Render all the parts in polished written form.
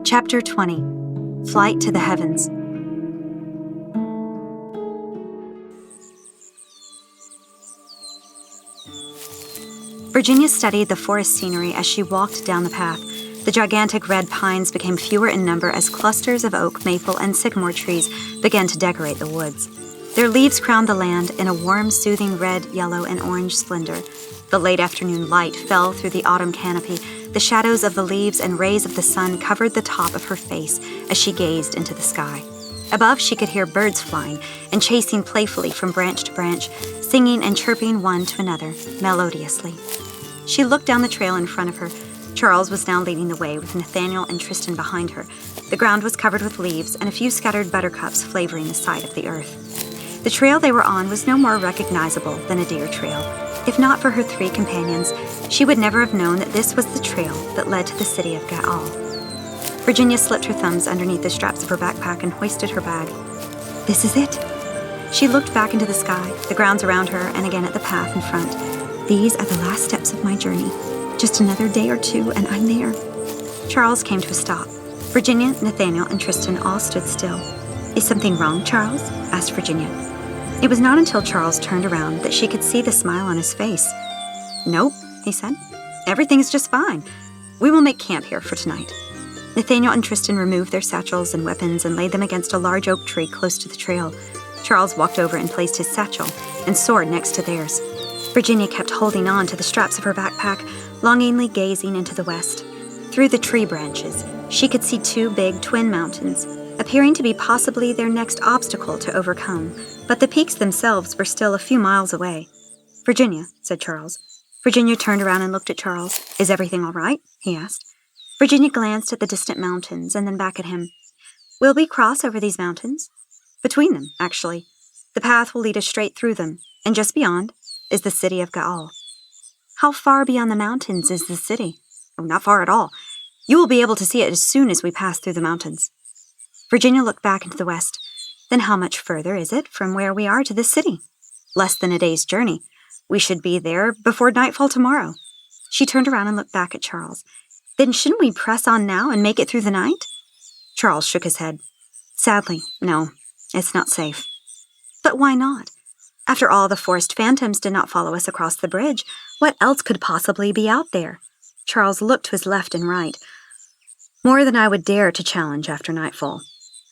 Chapter 20. Flight to the Heavens. Virginia studied the forest scenery as she walked down the path. The gigantic red pines became fewer in number as clusters of oak, maple, and sycamore trees began to decorate the woods. Their leaves crowned the land in a warm, soothing red, yellow, and orange splendor. The late afternoon light fell through the autumn canopy. The shadows of the leaves and rays of the sun covered the top of her face as she gazed into the sky. Above, she could hear birds flying and chasing playfully from branch to branch, singing and chirping one to another melodiously. She looked down the trail in front of her. Charles was now leading the way with Nathaniel and Tristan behind her. The ground was covered with leaves and a few scattered buttercups flavoring the sight of the earth. The trail they were on was no more recognizable than a deer trail. If not for her three companions, she would never have known that this was the trail that led to the City of Gaal. Virginia slipped her thumbs underneath the straps of her backpack and hoisted her bag. This is it. She looked back into the sky, the grounds around her, and again at the path in front. These are the last steps of my journey. Just another day or two, and I'm there. Charles came to a stop. Virginia, Nathaniel, and Tristan all stood still. Is something wrong, Charles? Asked Virginia. It was not until Charles turned around that she could see the smile on his face. Nope, he said. Everything's just fine. We will make camp here for tonight. Nathaniel and Tristan removed their satchels and weapons and laid them against a large oak tree close to the trail. Charles walked over and placed his satchel and sword next to theirs. Virginia kept holding on to the straps of her backpack, longingly gazing into the west. Through the tree branches, she could see two big twin mountains, appearing to be possibly their next obstacle to overcome, but the peaks themselves were still a few miles away. Virginia, said Charles. Virginia turned around and looked at Charles. Is everything all right? He asked. Virginia glanced at the distant mountains and then back at him. Will we cross over these mountains? Between them, actually. The path will lead us straight through them, and just beyond is the City of Gaal. How far beyond the mountains is the city? Oh, not far at all. You will be able to see it as soon as we pass through the mountains. Virginia looked back into the west. Then how much further is it from where we are to the city? Less than a day's journey. We should be there before nightfall tomorrow. She turned around and looked back at Charles. Then shouldn't we press on now and make it through the night? Charles shook his head. Sadly, no, it's not safe. But why not? After all, the forest phantoms did not follow us across the bridge. What else could possibly be out there? Charles looked to his left and right. More than I would dare to challenge after nightfall.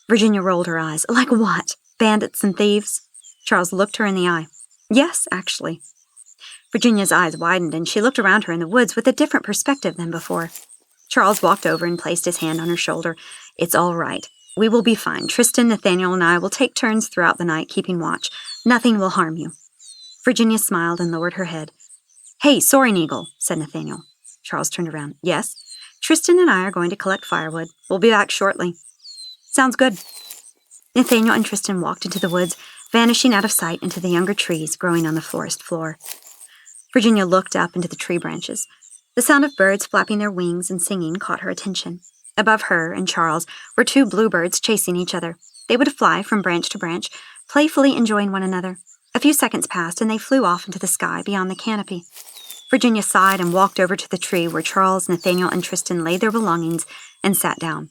Virginia rolled her eyes. Like what? Bandits and thieves? Charles looked her in the eye. Yes, actually. Virginia's eyes widened, and she looked around her in the woods with a different perspective than before. Charles walked over and placed his hand on her shoulder. It's all right. We will be fine. Tristan, Nathaniel, and I will take turns throughout the night keeping watch. Nothing will harm you. Virginia smiled and lowered her head. Hey, Soaring Eagle, said Nathaniel. Charles turned around. Yes? Tristan and I are going to collect firewood. We'll be back shortly. Sounds good. Nathaniel and Tristan walked into the woods, vanishing out of sight into the younger trees growing on the forest floor. Virginia looked up into the tree branches. The sound of birds flapping their wings and singing caught her attention. Above her and Charles were two bluebirds chasing each other. They would fly from branch to branch, playfully enjoying one another. A few seconds passed, and they flew off into the sky beyond the canopy. Virginia sighed and walked over to the tree where Charles, Nathaniel, and Tristan laid their belongings and sat down.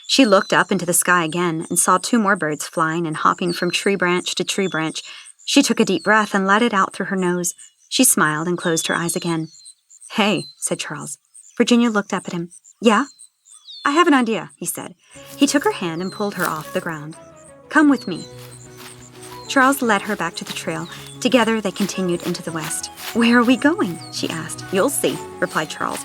She looked up into the sky again and saw two more birds flying and hopping from tree branch to tree branch. She took a deep breath and let it out through her nose. She smiled and closed her eyes again. Hey, said Charles. Virginia looked up at him. Yeah? I have an idea, he said. He took her hand and pulled her off the ground. Come with me. Charles led her back to the trail. Together they continued into the west. Where are we going? She asked. You'll see, replied Charles.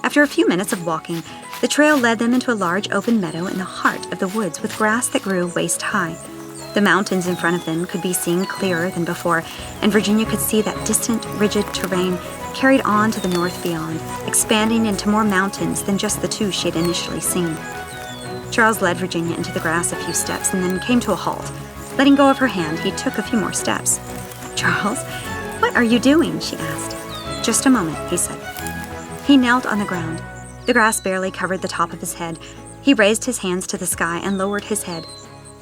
After a few minutes of walking, the trail led them into a large open meadow in the heart of the woods with grass that grew waist-high. The mountains in front of them could be seen clearer than before, and Virginia could see that distant, rigid terrain carried on to the north beyond, expanding into more mountains than just the two she had initially seen. Charles led Virginia into the grass a few steps and then came to a halt. Letting go of her hand, he took a few more steps. Charles, what are you doing? She asked. Just a moment, he said. He knelt on the ground. The grass barely covered the top of his head. He raised his hands to the sky and lowered his head.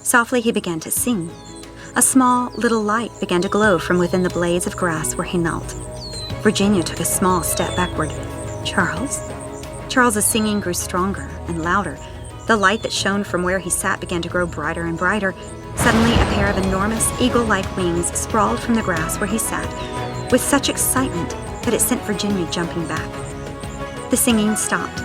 Softly he began to sing. A small, little light began to glow from within the blades of grass where he knelt. Virginia took a small step backward. Charles? Charles's singing grew stronger and louder. The light that shone from where he sat began to grow brighter and brighter. Suddenly, a pair of enormous, eagle-like wings sprawled from the grass where he sat, with such excitement that it sent Virginia jumping back. The singing stopped.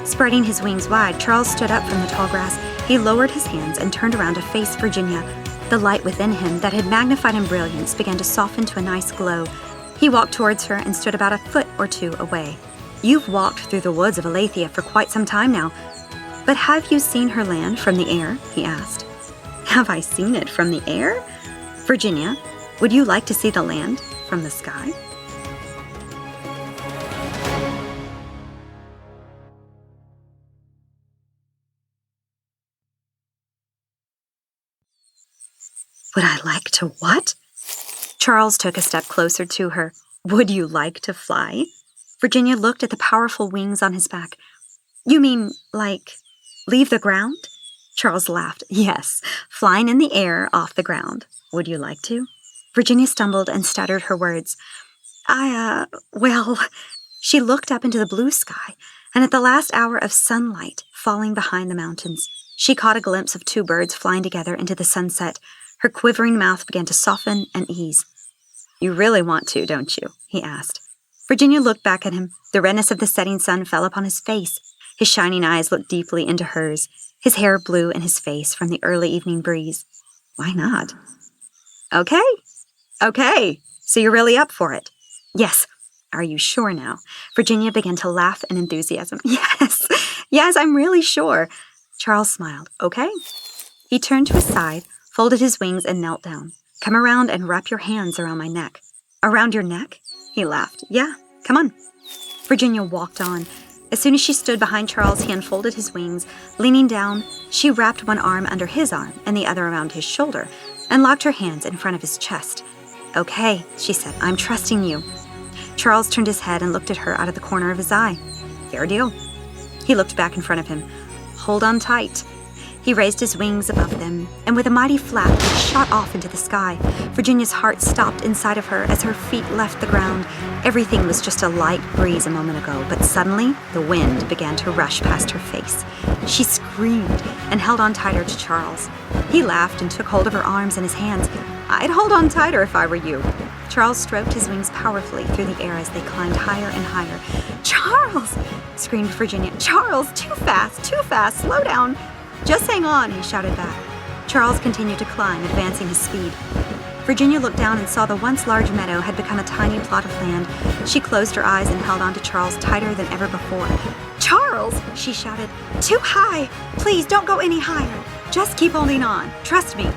Spreading his wings wide, Charles stood up from the tall grass. He lowered his hands and turned around to face Virginia. The light within him that had magnified in brilliance began to soften to a nice glow. He walked towards her and stood about a foot or two away. "You've walked through the woods of Aniatha for quite some time now, but have you seen her land from the air?" he asked. "Have I seen it from the air? Virginia, would you like to see the land from the sky?" "Would I like to what?" Charles took a step closer to her. "Would you like to fly?" Virginia looked at the powerful wings on his back. "You mean, like, leave the ground?" Charles laughed. "Yes, flying in the air off the ground. Would you like to?" Virginia stumbled and stuttered her words. Well... She looked up into the blue sky, and at the last hour of sunlight falling behind the mountains, she caught a glimpse of two birds flying together into the sunset. Her quivering mouth began to soften and ease. "You really want to, don't you?" he asked. Virginia looked back at him. The redness of the setting sun fell upon his face. His shining eyes looked deeply into hers. His hair blew in his face from the early evening breeze. "Why not?" Okay, so you're really up for it?" "Yes." "Are you sure now?" Virginia began to laugh in enthusiasm. Yes, I'm really sure." Charles smiled. "Okay." He turned to his side, folded his wings, and knelt down. "Come around and wrap your hands around my neck." "Around your neck?" He laughed. "Yeah, come on." Virginia walked on. As soon as she stood behind Charles, he unfolded his wings. Leaning down, she wrapped one arm under his arm and the other around his shoulder, and locked her hands in front of his chest. "Okay," she said, "I'm trusting you." Charles turned his head and looked at her out of the corner of his eye. "Fair deal." He looked back in front of him. "Hold on tight." He raised his wings above them, and with a mighty flap, he shot off into the sky. Virginia's heart stopped inside of her as her feet left the ground. Everything was just a light breeze a moment ago, but suddenly the wind began to rush past her face. She screamed and held on tighter to Charles. He laughed and took hold of her arms in his hands. "I'd hold on tighter if I were you." Charles stroked his wings powerfully through the air as they climbed higher and higher. "Charles!" screamed Virginia. "Charles, too fast, slow down." "Just hang on," he shouted back. Charles continued to climb, advancing his speed. Virginia looked down and saw the once large meadow had become a tiny plot of land. She closed her eyes and held on to Charles tighter than ever before. "Charles!" she shouted. "Too high! Please don't go any higher. Just keep holding on. Trust me."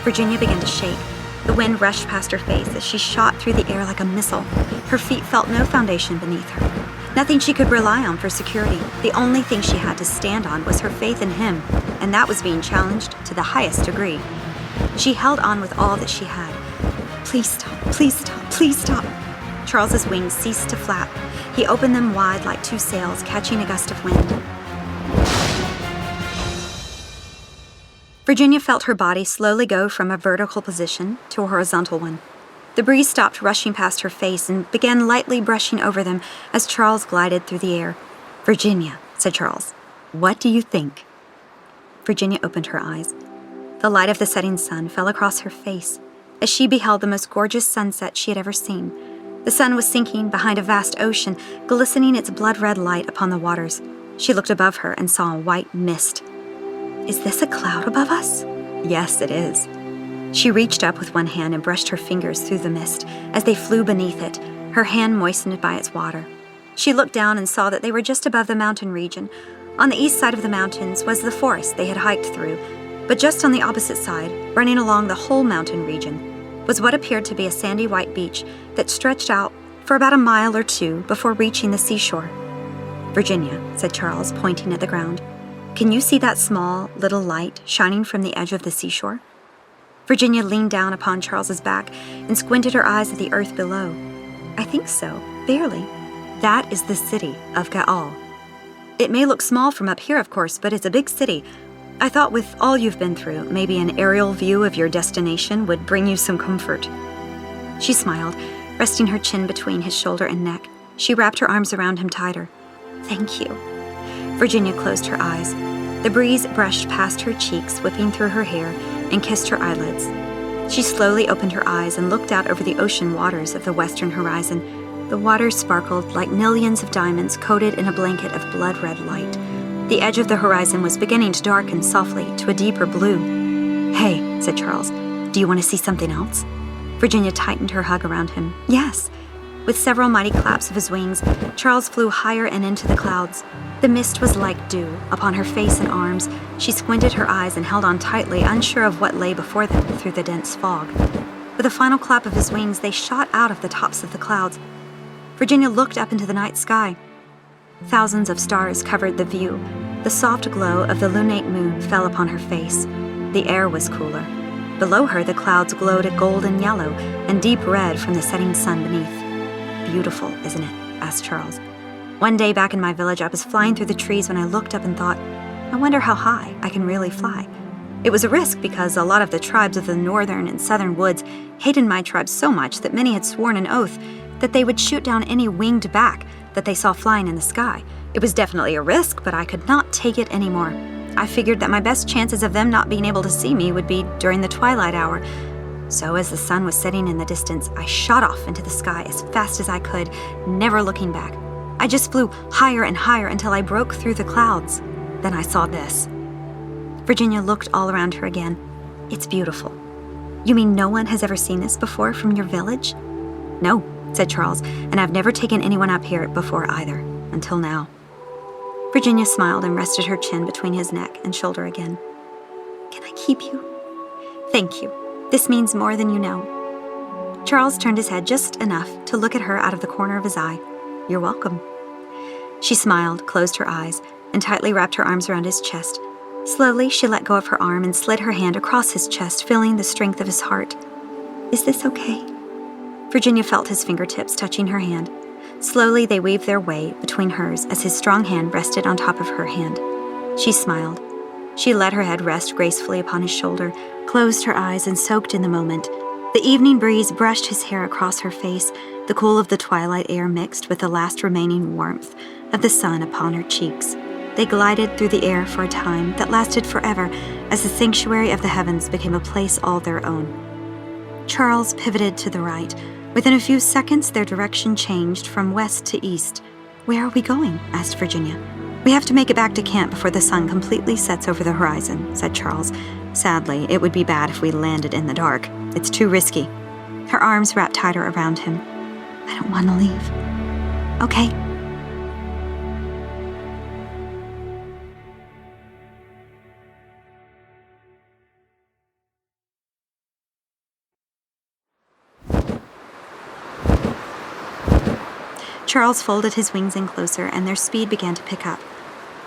Virginia began to shake. The wind rushed past her face as she shot through the air like a missile. Her feet felt no foundation beneath her. Nothing she could rely on for security. The only thing she had to stand on was her faith in him, and that was being challenged to the highest degree. She held on with all that she had. "Please stop, please stop, please stop." Charles's wings ceased to flap. He opened them wide like two sails, catching a gust of wind. Virginia felt her body slowly go from a vertical position to a horizontal one. The breeze stopped rushing past her face and began lightly brushing over them as Charles glided through the air. "Virginia," said Charles, "what do you think?" Virginia opened her eyes. The light of the setting sun fell across her face as she beheld the most gorgeous sunset she had ever seen. The sun was sinking behind a vast ocean, glistening its blood-red light upon the waters. She looked above her and saw a white mist. "Is this a cloud above us?" "Yes, it is." She reached up with one hand and brushed her fingers through the mist as they flew beneath it, her hand moistened by its water. She looked down and saw that they were just above the mountain region. On the east side of the mountains was the forest they had hiked through, but just on the opposite side, running along the whole mountain region, was what appeared to be a sandy white beach that stretched out for about a mile or two before reaching the seashore. "Virginia," said Charles, pointing at the ground, "can you see that small, little light shining from the edge of the seashore?" Virginia leaned down upon Charles's back and squinted her eyes at the earth below. "I think so, barely. That is the City of Gaal. It may look small from up here, of course, but it's a big city. I thought with all you've been through, maybe an aerial view of your destination would bring you some comfort." She smiled, resting her chin between his shoulder and neck. She wrapped her arms around him tighter. "Thank you." Virginia closed her eyes. The breeze brushed past her cheeks, whipping through her hair, and kissed her eyelids. She slowly opened her eyes and looked out over the ocean waters of the western horizon. The waters sparkled like millions of diamonds coated in a blanket of blood-red light. The edge of the horizon was beginning to darken softly to a deeper blue. "Hey," said Charles, "do you want to see something else?" Virginia tightened her hug around him. "Yes." With several mighty claps of his wings, Charles flew higher and into the clouds. The mist was like dew upon her face and arms. She squinted her eyes and held on tightly, unsure of what lay before them through the dense fog. With a final clap of his wings, they shot out of the tops of the clouds. Virginia looked up into the night sky. Thousands of stars covered the view. The soft glow of the lunate moon fell upon her face. The air was cooler. Below her, the clouds glowed a golden yellow and deep red from the setting sun beneath. "Beautiful, isn't it?" asked Charles. "One day back in my village, I was flying through the trees when I looked up and thought, I wonder how high I can really fly. It was a risk because a lot of the tribes of the northern and southern woods hated my tribe so much that many had sworn an oath that they would shoot down any winged back that they saw flying in the sky. It was definitely a risk, but I could not take it anymore. I figured that my best chances of them not being able to see me would be during the twilight hour. So as the sun was setting in the distance, I shot off into the sky as fast as I could, never looking back. I just flew higher and higher until I broke through the clouds. Then I saw this." Virginia looked all around her again. "It's beautiful. You mean no one has ever seen this before from your village?" "No," said Charles, "and I've never taken anyone up here before either, until now." Virginia smiled and rested her chin between his neck and shoulder again. "Can I keep you?" "Thank you. This means more than you know." Charles turned his head just enough to look at her out of the corner of his eye. "You're welcome." She smiled, closed her eyes, and tightly wrapped her arms around his chest. Slowly, she let go of her arm and slid her hand across his chest, feeling the strength of his heart. "Is this okay?" Virginia felt his fingertips touching her hand. Slowly, they weaved their way between hers as his strong hand rested on top of her hand. She smiled. She let her head rest gracefully upon his shoulder, closed her eyes, and soaked in the moment. The evening breeze brushed his hair across her face. The cool of the twilight air mixed with the last remaining warmth of the sun upon her cheeks. They glided through the air for a time that lasted forever as the sanctuary of the heavens became a place all their own. Charles pivoted to the right. Within a few seconds, their direction changed from west to east. "Where are we going?" asked Virginia. "We have to make it back to camp before the sun completely sets over the horizon," said Charles. "Sadly, it would be bad if we landed in the dark. It's too risky." Her arms wrapped tighter around him. "I don't want to leave." "Okay." Charles folded his wings in closer, and their speed began to pick up.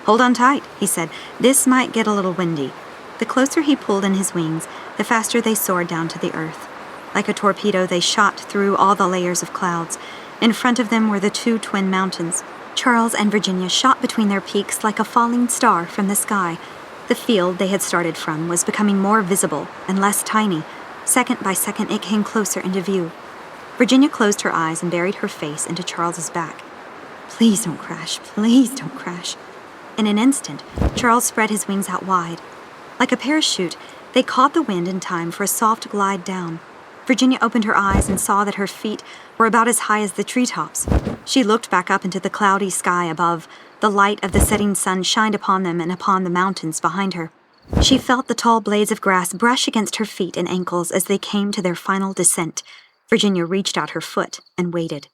"Hold on tight," he said. "This might get a little windy." The closer he pulled in his wings, the faster they soared down to the earth. Like a torpedo, they shot through all the layers of clouds. In front of them were the two twin mountains. Charles and Virginia shot between their peaks like a falling star from the sky. The field they had started from was becoming more visible and less tiny. Second by second, it came closer into view. Virginia closed her eyes and buried her face into Charles's back. "Please don't crash. Please don't crash." In an instant, Charles spread his wings out wide. Like a parachute, they caught the wind in time for a soft glide down. Virginia opened her eyes and saw that her feet were about as high as the treetops. She looked back up into the cloudy sky above. The light of the setting sun shined upon them and upon the mountains behind her. She felt the tall blades of grass brush against her feet and ankles as they came to their final descent. Virginia reached out her foot and waited.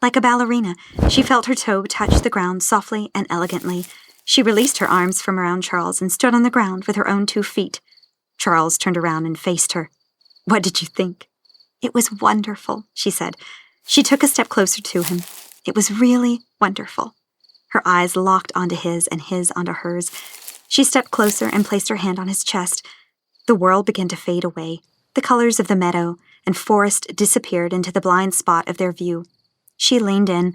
Like a ballerina, she felt her toe touch the ground softly and elegantly. She released her arms from around Charles and stood on the ground with her own 2 feet. Charles turned around and faced her. "What did you think?" "It was wonderful," she said. She took a step closer to him. "It was really wonderful." Her eyes locked onto his and his onto hers. She stepped closer and placed her hand on his chest. The world began to fade away. The colors of the meadow and forest disappeared into the blind spot of their view. She leaned in,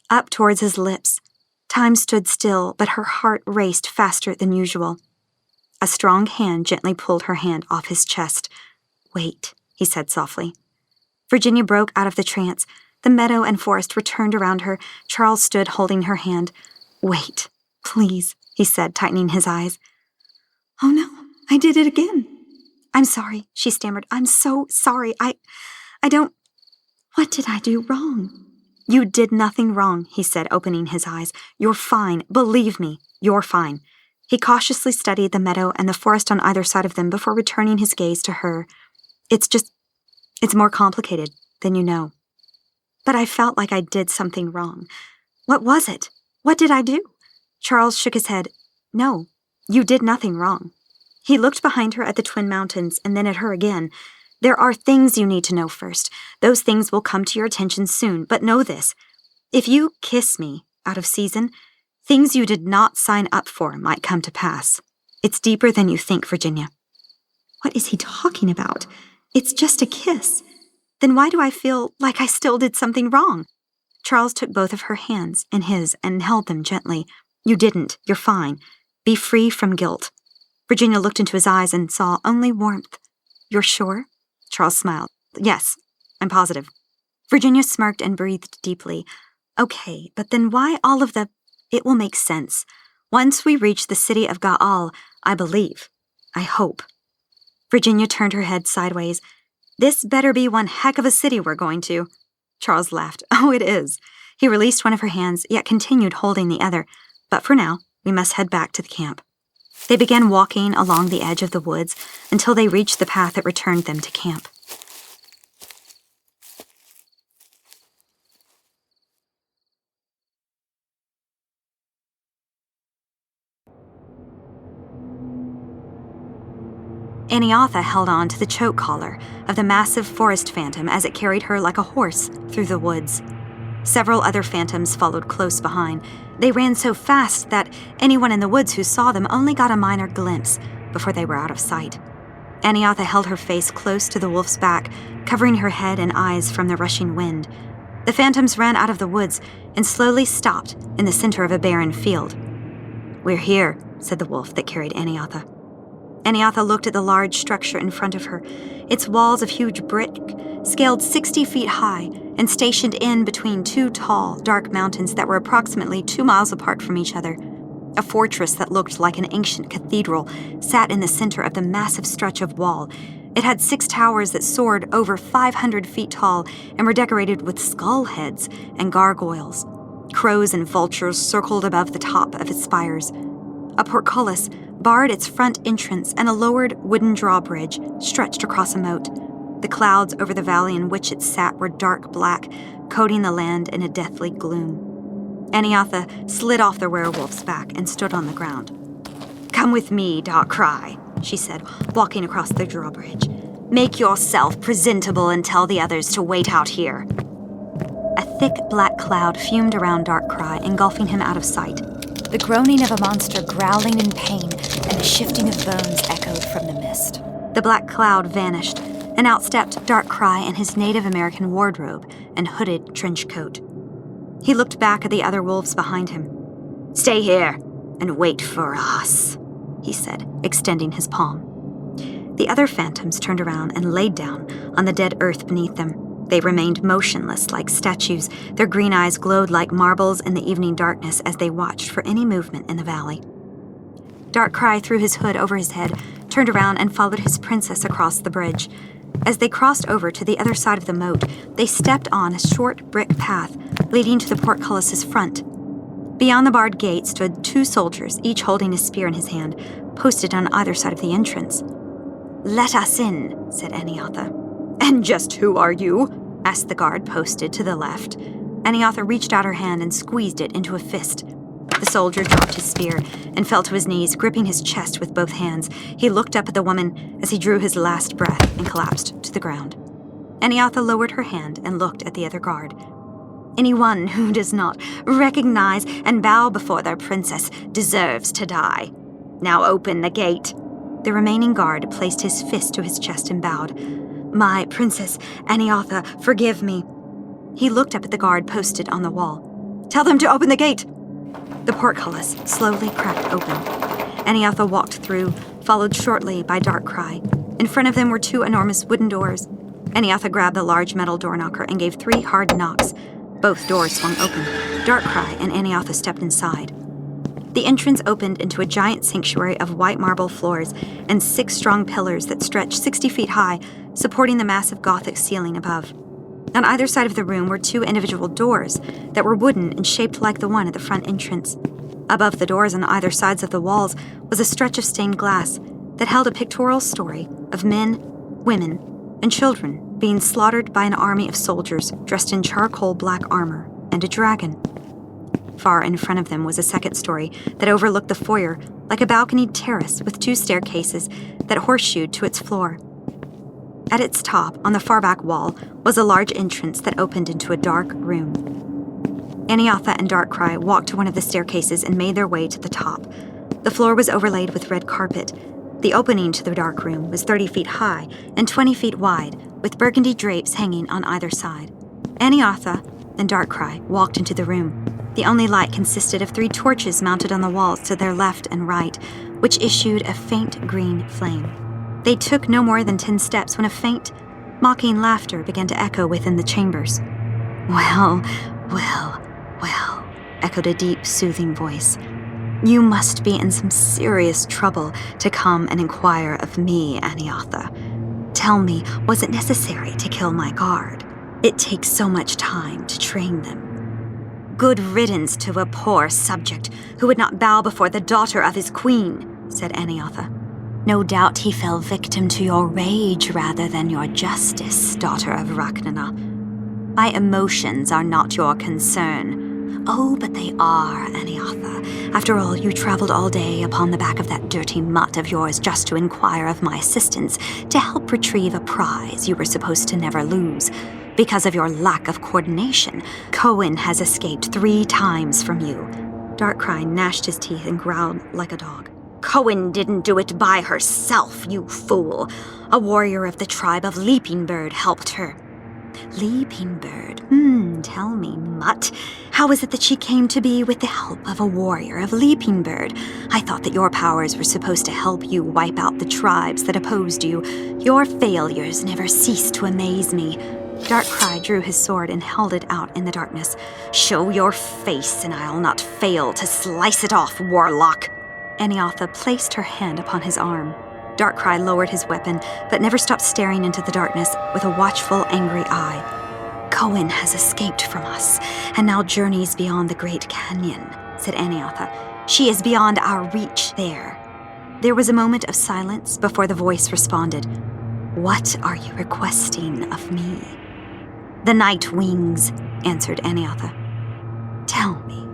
up towards his lips. Time stood still, but her heart raced faster than usual. A strong hand gently pulled her hand off his chest. "Wait," he said softly. Virginia broke out of the trance. The meadow and forest were turned around her. Charles stood holding her hand. "Wait, please," he said, tightening his eyes. "Oh no, I did it again. I'm sorry," she stammered. "I'm so sorry. I don't... What did I do wrong?" "You did nothing wrong," he said, opening his eyes. "You're fine. Believe me, you're fine." He cautiously studied the meadow and the forest on either side of them before returning his gaze to her. It's more complicated than you know. But I felt like I did something wrong. What was it? What did I do?" Charles shook his head. "No, you did nothing wrong." He looked behind her at the Twin Mountains and then at her again. "There are things you need to know first. Those things will come to your attention soon, but know this. If you kiss me out of season, things you did not sign up for might come to pass. It's deeper than you think, Virginia." What is he talking about? It's just a kiss. Then why do I feel like I still did something wrong? Charles took both of her hands in his and held them gently. "You didn't. You're fine. Be free from guilt." Virginia looked into his eyes and saw only warmth. "You're sure?" Charles smiled. "Yes, I'm positive." Virginia smirked and breathed deeply. "Okay, but then why all of the... It will make sense. Once we reach the City of Gaal, I believe. I hope." Virginia turned her head sideways. "This better be one heck of a city we're going to." Charles laughed. "Oh, it is." He released one of her hands, yet continued holding the other. "But for now, we must head back to the camp." They began walking along the edge of the woods until they reached the path that returned them to camp. Aniatha held on to the choke collar of the massive forest phantom as it carried her like a horse through the woods. Several other phantoms followed close behind. They ran so fast that anyone in the woods who saw them only got a minor glimpse before they were out of sight. Aniatha held her face close to the wolf's back, covering her head and eyes from the rushing wind. The phantoms ran out of the woods and slowly stopped in the center of a barren field. "We're here," said the wolf that carried Aniatha. Aniatha looked at the large structure in front of her, its walls of huge brick, scaled 60 feet high and stationed in between two tall, dark mountains that were approximately 2 miles apart from each other. A fortress that looked like an ancient cathedral sat in the center of the massive stretch of wall. It had 6 towers that soared over 500 feet tall and were decorated with skull heads and gargoyles. Crows and vultures circled above the top of its spires. A portcullis barred its front entrance, and a lowered wooden drawbridge stretched across a moat. The clouds over the valley in which it sat were dark black, coating the land in a deathly gloom. Aniatha slid off the werewolf's back and stood on the ground. "Come with me, Dark Cry," she said, walking across the drawbridge. "Make yourself presentable and tell the others to wait out here." A thick black cloud fumed around Dark Cry, engulfing him out of sight. The groaning of a monster growling in pain and the shifting of bones echoed from the mist. The black cloud vanished, and out stepped Dark Cry in his Native American wardrobe and hooded trench coat. He looked back at the other wolves behind him. "Stay here and wait for us," he said, extending his palm. The other phantoms turned around and laid down on the dead earth beneath them. They remained motionless like statues. Their green eyes glowed like marbles in the evening darkness as they watched for any movement in the valley. Dark Cry threw his hood over his head, turned around, and followed his princess across the bridge. As they crossed over to the other side of the moat, they stepped on a short brick path leading to the portcullis's front. Beyond the barred gate stood 2 soldiers, each holding a spear in his hand, posted on either side of the entrance. "Let us in," said Aniatha. "And just who are you?" asked the guard posted to the left. Aniatha reached out her hand and squeezed it into a fist. The soldier dropped his spear and fell to his knees, gripping his chest with both hands. He looked up at the woman as he drew his last breath and collapsed to the ground. Aniatha lowered her hand and looked at the other guard. "Anyone who does not recognize and bow before their princess deserves to die. Now open the gate." The remaining guard placed his fist to his chest and bowed. "My princess, Aniatha, forgive me." He looked up at the guard posted on the wall. "Tell them to open the gate." The portcullis slowly cracked open. Aniatha walked through, followed shortly by Dark Cry. In front of them were 2 enormous wooden doors. Aniatha grabbed the large metal door knocker and gave 3 hard knocks. Both doors swung open. Dark Cry and Aniatha stepped inside. The entrance opened into a giant sanctuary of white marble floors and 6 strong pillars that stretched 60 feet high, supporting the massive Gothic ceiling above. On either side of the room were 2 individual doors that were wooden and shaped like the one at the front entrance. Above the doors on either sides of the walls was a stretch of stained glass that held a pictorial story of men, women, and children being slaughtered by an army of soldiers dressed in charcoal black armor and a dragon. Far in front of them was a second story that overlooked the foyer like a balconied terrace with 2 staircases that horseshoed to its floor. At its top, on the far back wall, was a large entrance that opened into a dark room. Aniatha and Darkcry walked to one of the staircases and made their way to the top. The floor was overlaid with red carpet. The opening to the dark room was 30 feet high and 20 feet wide, with burgundy drapes hanging on either side. Aniatha and Darkcry walked into the room. The only light consisted of 3 torches mounted on the walls to their left and right, which issued a faint green flame. They took no more than 10 steps when a faint, mocking laughter began to echo within the chambers. Well, echoed a deep, soothing voice. You must be in some serious trouble to come and inquire of me, Aniatha. Tell me, was it necessary to kill my guard? It takes so much time to train them. Good riddance to a poor subject who would not bow before the daughter of his queen, said Aniatha. No doubt he fell victim to your rage rather than your justice, daughter of Rachnaná. My emotions are not your concern. Oh, but they are, Aniatha. After all, you traveled all day upon the back of that dirty mutt of yours just to inquire of my assistance to help retrieve a prize you were supposed to never lose. Because of your lack of coordination, Cohen has escaped 3 times from you. Darkcry gnashed his teeth and growled like a dog. Cohen didn't do it by herself, you fool. A warrior of the tribe of Leaping Bird helped her. Leaping Bird? Tell me, mutt, how is it that she came to be with the help of a warrior of Leaping Bird? I thought that your powers were supposed to help you wipe out the tribes that opposed you. Your failures never cease to amaze me. Darkcry drew his sword and held it out in the darkness. Show your face, and I'll not fail to slice it off, warlock. Aniatha placed her hand upon his arm. Darkcry lowered his weapon, but never stopped staring into the darkness with a watchful, angry eye. Cohen has escaped from us, and now journeys beyond the Great Canyon, said Aniatha. She is beyond our reach there. There was a moment of silence before the voice responded. What are you requesting of me? The night wings, answered Aniatha. Tell me,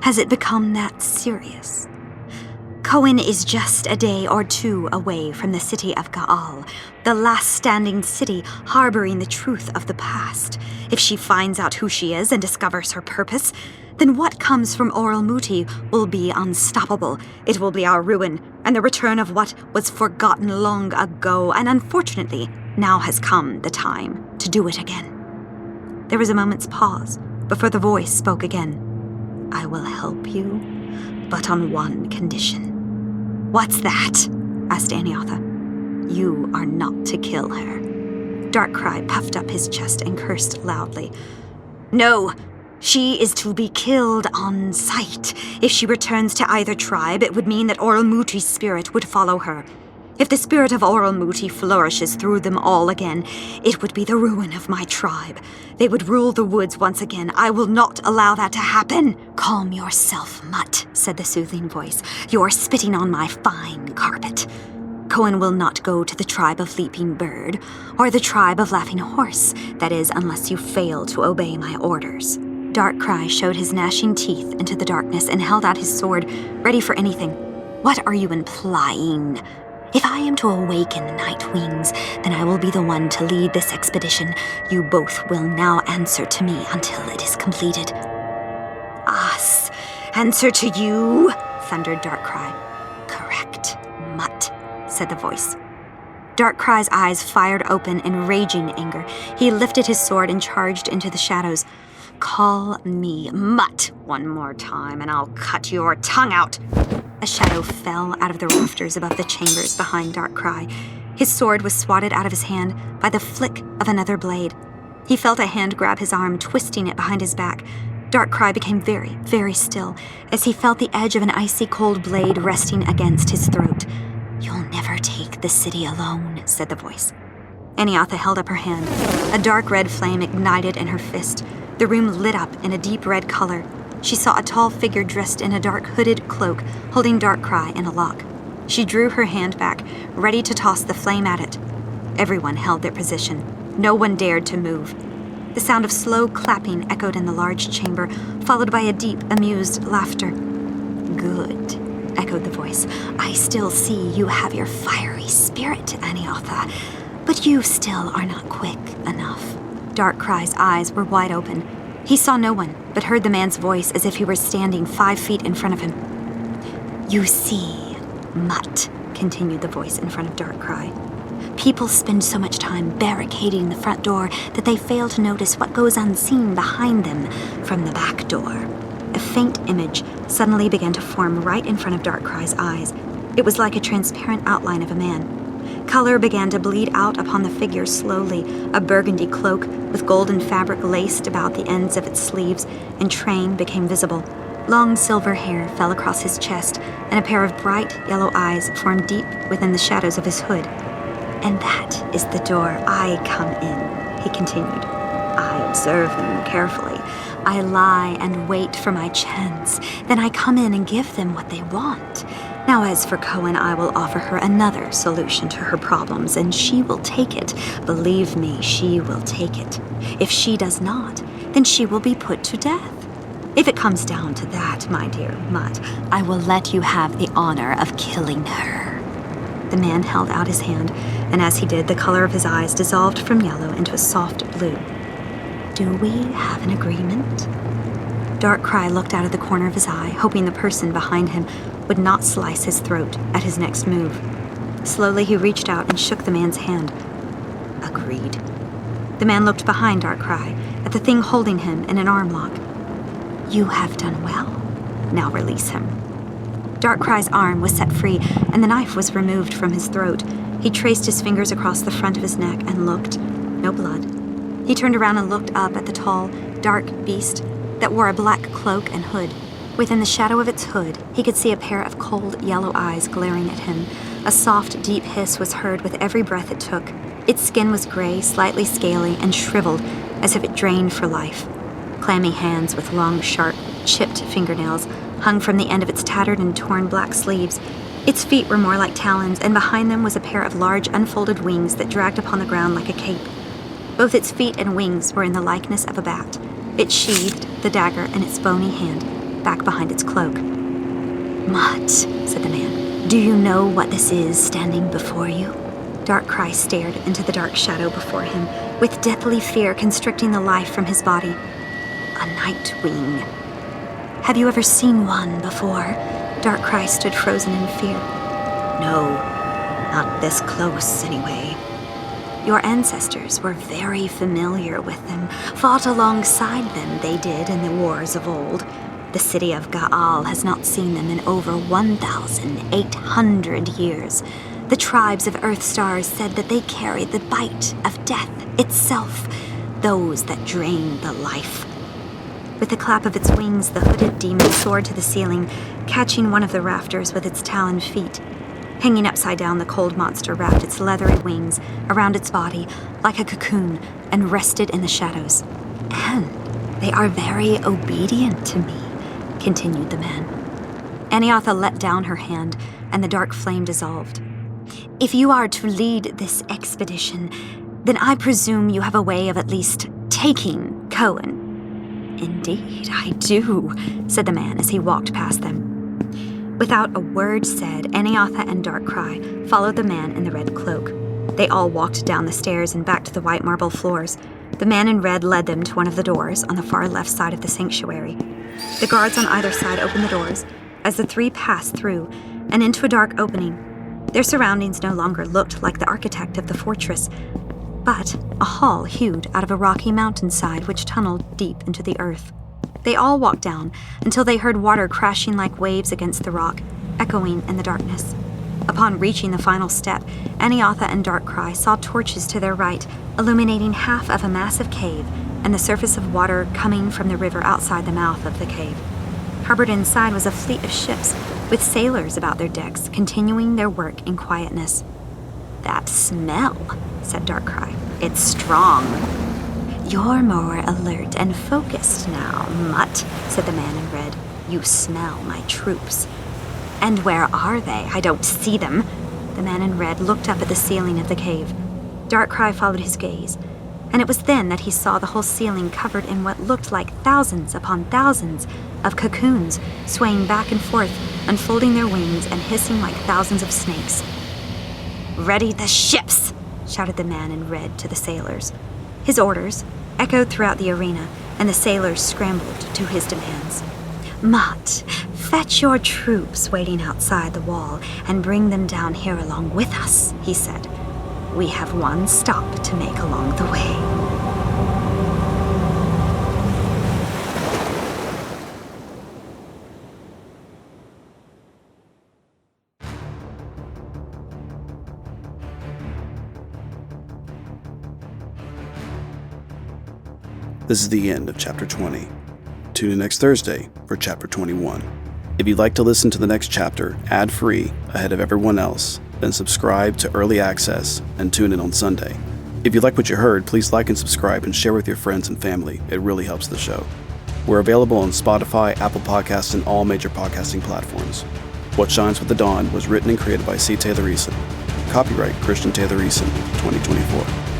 has it become that serious? Cohen is just a day or 2 away from the City of Gaal, the last standing city harboring the truth of the past. If she finds out who she is and discovers her purpose, then what comes from Oral Muti will be unstoppable. It will be our ruin, and the return of what was forgotten long ago, and unfortunately, now has come the time to do it again. There was a moment's pause before the voice spoke again. I will help you, but on one condition. What's that? Asked Aniatha. You are not to kill her. Darkcry puffed up his chest and cursed loudly. No, she is to be killed on sight. If she returns to either tribe, it would mean that Oral Muti's spirit would follow her. If the spirit of Oral Muti flourishes through them all again, it would be the ruin of my tribe. They would rule the woods once again. I will not allow that to happen. Calm yourself, mutt, said the soothing voice. You're spitting on my fine carpet. Cohen will not go to the tribe of Leaping Bird, or the tribe of Laughing Horse, that is, unless you fail to obey my orders. Darkcry showed his gnashing teeth into the darkness and held out his sword, ready for anything. What are you implying? If I am to awaken the Night Wings, then I will be the one to lead this expedition. You both will now answer to me until it is completed. Us answer to you? Thundered Darkcry. Correct, mutt, said the voice. Darkcry's eyes fired open in raging anger. He lifted his sword and charged into the shadows. Call me mutt one more time, and I'll cut your tongue out. A shadow fell out of the rafters above the chambers behind Darkcry. His sword was swatted out of his hand by the flick of another blade. He felt a hand grab his arm, twisting it behind his back. Darkcry became very, very still as he felt the edge of an icy cold blade resting against his throat. "You'll never take the city alone," said the voice. Aniatha held up her hand. A dark red flame ignited in her fist. The room lit up in a deep red color. She saw a tall figure dressed in a dark hooded cloak, holding Darkcry in a lock. She drew her hand back, ready to toss the flame at it. Everyone held their position. No one dared to move. The sound of slow clapping echoed in the large chamber, followed by a deep, amused laughter. "Good," echoed the voice. "I still see you have your fiery spirit, Aniatha, but you still are not quick enough." Darkcry's eyes were wide open. He saw no one, but heard the man's voice as if he were standing 5 feet in front of him. "You see, Mutt," continued the voice in front of Darkcry. "People spend so much time barricading the front door that they fail to notice what goes unseen behind them from the back door." A faint image suddenly began to form right in front of Darkcry's eyes. It was like a transparent outline of a man. Color began to bleed out upon the figure slowly, a burgundy cloak with golden fabric laced about the ends of its sleeves and train became visible. Long silver hair fell across his chest, and a pair of bright yellow eyes formed deep within the shadows of his hood. "And that is the door I come in," he continued. "I observe them carefully. I lie and wait for my chance. Then I come in and give them what they want. Now as for Cohen, I will offer her another solution to her problems, and she will take it. Believe me, she will take it. If she does not, then she will be put to death. If it comes down to that, my dear Mutt, I will let you have the honor of killing her." The man held out his hand, and as he did, the color of his eyes dissolved from yellow into a soft blue. "Do we have an agreement?" Darkcry looked out of the corner of his eye, hoping the person behind him would not slice his throat at his next move. Slowly he reached out and shook the man's hand. "Agreed." The man looked behind Darkcry, at the thing holding him in an arm lock. "You have done well. Now release him." Darkcry's arm was set free, and the knife was removed from his throat. He traced his fingers across the front of his neck and looked. No blood. He turned around and looked up at the tall, dark beast that wore a black cloak and hood. Within the shadow of its hood, he could see a pair of cold, yellow eyes glaring at him. A soft, deep hiss was heard with every breath it took. Its skin was gray, slightly scaly, and shriveled, as if it drained for life. Clammy hands with long, sharp, chipped fingernails hung from the end of its tattered and torn black sleeves. Its feet were more like talons, and behind them was a pair of large, unfolded wings that dragged upon the ground like a cape. Both its feet and wings were in the likeness of a bat. It sheathed the dagger in its bony hand, back behind its cloak. "Mutt," said the man, "do you know what this is standing before you?" Darkcry stared into the dark shadow before him, with deathly fear constricting the life from his body. "A nightwing." "Have you ever seen one before?" Darkcry stood frozen in fear. "No, not this close, anyway." "Your ancestors were very familiar with them, fought alongside them, they did, in the wars of old. The City of Gaal has not seen them in over 1,800 years. The tribes of Earthstars said that they carried the bite of death itself, those that drain the life." With the clap of its wings, the hooded demon soared to the ceiling, catching one of the rafters with its taloned feet. Hanging upside down, the cold monster wrapped its leathery wings around its body like a cocoon and rested in the shadows. "And they are very obedient to me," continued the man. Aniatha let down her hand, and the dark flame dissolved. "If you are to lead this expedition, then I presume you have a way of at least taking Cohen." "Indeed, I do," said the man as he walked past them. Without a word said, Aniatha and Darkcry followed the man in the red cloak. They all walked down the stairs and back to the white marble floors. The man in red led them to one of the doors on the far left side of the sanctuary. The guards on either side opened the doors as the three passed through and into a dark opening. Their surroundings no longer looked like the architect of the fortress, but a hall hewed out of a rocky mountainside which tunneled deep into the earth. They all walked down until they heard water crashing like waves against the rock, echoing in the darkness. Upon reaching the final step, Aniatha and Darkcry saw torches to their right, illuminating half of a massive cave and the surface of water coming from the river outside the mouth of the cave. Harbored inside was a fleet of ships, with sailors about their decks, continuing their work in quietness. "That smell," said Darkrai. "It's strong." "You're more alert and focused now, mutt," said the man in red. "You smell my troops." "And where are they? I don't see them." The man in red looked up at the ceiling of the cave. Darkrai followed his gaze, and it was then that he saw the whole ceiling covered in what looked like thousands upon thousands of cocoons, swaying back and forth, unfolding their wings and hissing like thousands of snakes. "Ready the ships!" shouted the man in red to the sailors. His orders echoed throughout the arena, and the sailors scrambled to his demands. "Mutt, fetch your troops waiting outside the wall and bring them down here along with us," he said. "We have one stop to make along the way." This is the end of Chapter 20. Tune in next Thursday for Chapter 21. If you'd like to listen to the next chapter ad-free ahead of everyone else, then subscribe to Early Access and tune in on Sunday. If you like what you heard, please like and subscribe and share with your friends and family. It really helps the show. We're available on Spotify, Apple Podcasts, and all major podcasting platforms. What Shines with the Dawn was written and created by C. Taylor Eason. Copyright Christian Taylor Eason, 2024.